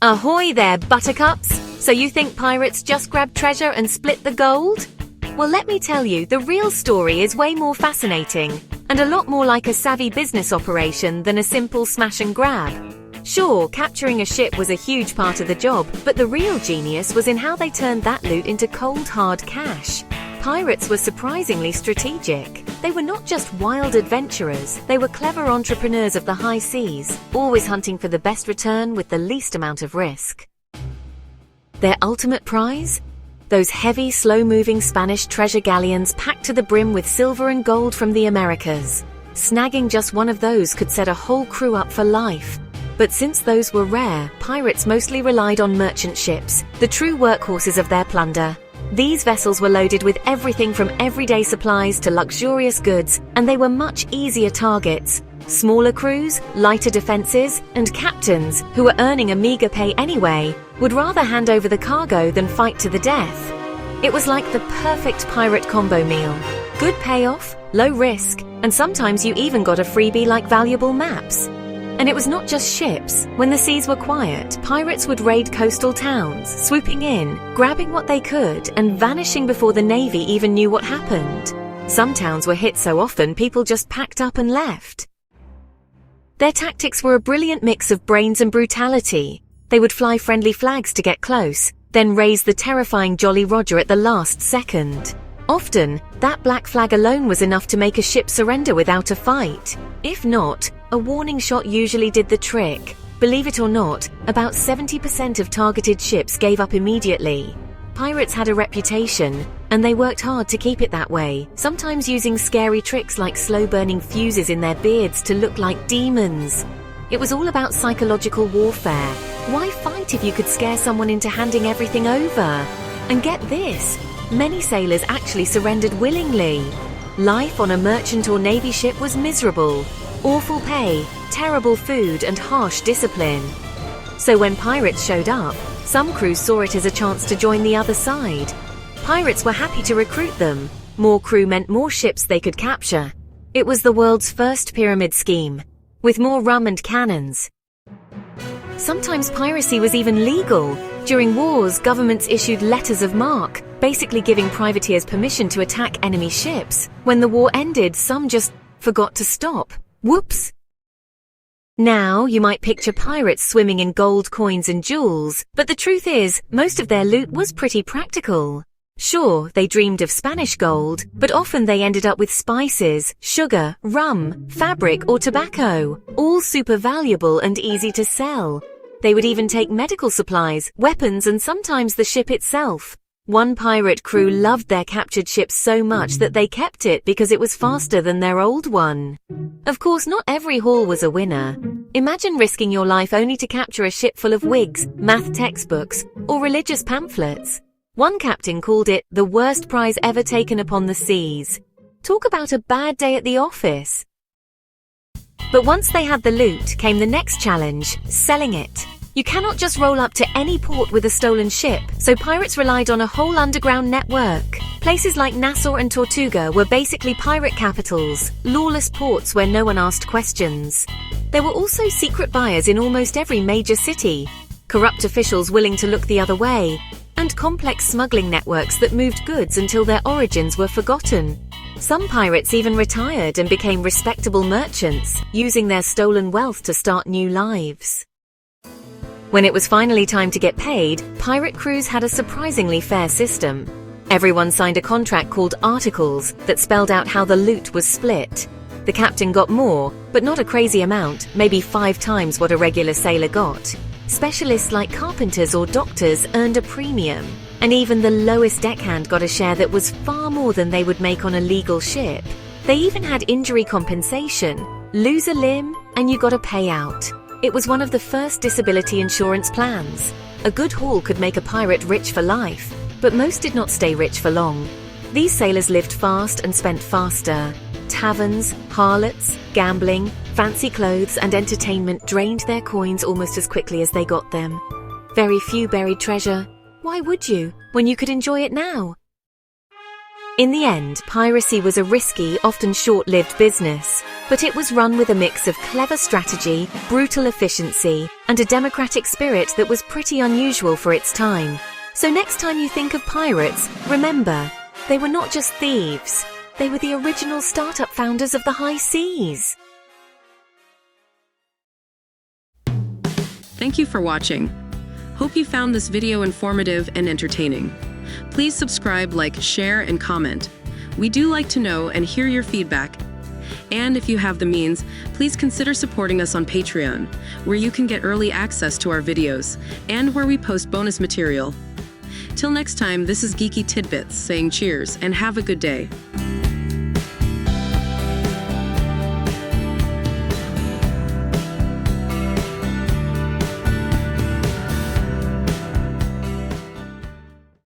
Ahoy there, buttercups! So you think pirates just grabbed treasure and split the gold? Well, let me tell you, the real story is way more fascinating and a lot more like a savvy business operation than a simple smash and grab. Sure, capturing a ship was a huge part of the job, but the real genius was in how they turned that loot into cold, hard cash. Pirates were surprisingly strategic. They were not just wild adventurers, they were clever entrepreneurs of the high seas, always hunting for the best return with the least amount of risk. Their ultimate prize? Those heavy, slow-moving Spanish treasure galleons packed to the brim with silver and gold from the Americas. Snagging just one of those could set a whole crew up for life. But since those were rare, pirates mostly relied on merchant ships, the true workhorses of their plunder. These vessels were loaded with everything from everyday supplies to luxurious goods, and they were much easier targets. Smaller crews, lighter defenses, and captains, who were earning a meager pay anyway, would rather hand over the cargo than fight to the death. It was like the perfect pirate combo meal. Good payoff, low risk, and sometimes you even got a freebie like valuable maps. And it was not just ships. When the seas were quiet, pirates would raid coastal towns, swooping in, grabbing what they could, and vanishing before the Navy even knew what happened. Some towns were hit so often people just packed up and left. Their tactics were a brilliant mix of brains and brutality. They would fly friendly flags to get close, then raise the terrifying Jolly Roger at the last second. Often, that black flag alone was enough to make a ship surrender without a fight. If not, a warning shot usually did the trick. Believe it or not, about 70% of targeted ships gave up immediately. Pirates had a reputation, and they worked hard to keep it that way, sometimes using scary tricks like slow-burning fuses in their beards to look like demons. It was all about psychological warfare. Why fight if you could scare someone into handing everything over? And get this, many sailors actually surrendered willingly. Life on a merchant or navy ship was miserable. Awful pay, terrible food, and harsh discipline. So when pirates showed up, some crews saw it as a chance to join the other side. Pirates were happy to recruit them. More crew meant more ships they could capture. It was the world's first pyramid scheme, with more rum and cannons. Sometimes piracy was even legal. During wars, governments issued letters of marque, basically giving privateers permission to attack enemy ships. When the war ended, some just forgot to stop. Whoops! Now, you might picture pirates swimming in gold coins and jewels, but the truth is, most of their loot was pretty practical. Sure, they dreamed of Spanish gold, but often they ended up with spices, sugar, rum, fabric, or tobacco, all super valuable and easy to sell. They would even take medical supplies, weapons, and sometimes the ship itself. One pirate crew loved their captured ship so much that they kept it because it was faster than their old one. Of course, not every haul was a winner. Imagine risking your life only to capture a ship full of wigs, math textbooks, or religious pamphlets. One captain called it the worst prize ever taken upon the seas. Talk about a bad day at the office. But once they had the loot, came the next challenge, selling it. You cannot just roll up to any port with a stolen ship, so pirates relied on a whole underground network. Places like Nassau and Tortuga were basically pirate capitals, lawless ports where no one asked questions. There were also secret buyers in almost every major city, corrupt officials willing to look the other way, and complex smuggling networks that moved goods until their origins were forgotten. Some pirates even retired and became respectable merchants, using their stolen wealth to start new lives. When it was finally time to get paid, pirate crews had a surprisingly fair system. Everyone signed a contract called Articles that spelled out how the loot was split. The captain got more, but not a crazy amount, maybe 5 times what a regular sailor got. Specialists like carpenters or doctors earned a premium, and even the lowest deckhand got a share that was far more than they would make on a legal ship. They even had injury compensation. Lose a limb, and you got a payout. It was one of the first disability insurance plans. A good haul could make a pirate rich for life, but most did not stay rich for long. These sailors lived fast and spent faster. Taverns, harlots, gambling, fancy clothes, and entertainment drained their coins almost as quickly as they got them. Very few buried treasure. Why would you, when you could enjoy it now? In the end, piracy was a risky, often short-lived business. But it was run with a mix of clever strategy, brutal efficiency, and a democratic spirit that was pretty unusual for its time. So next time you think of pirates, remember, they were not just thieves. They were the original startup founders of the high seas. Thank you for watching. Hope you found this video informative and entertaining. Please subscribe, like, share, and comment. We do like to know and hear your feedback. And if you have the means, please consider supporting us on Patreon, where you can get early access to our videos and where we post bonus material. Till next time, this is Geeky Tidbits saying cheers and have a good day.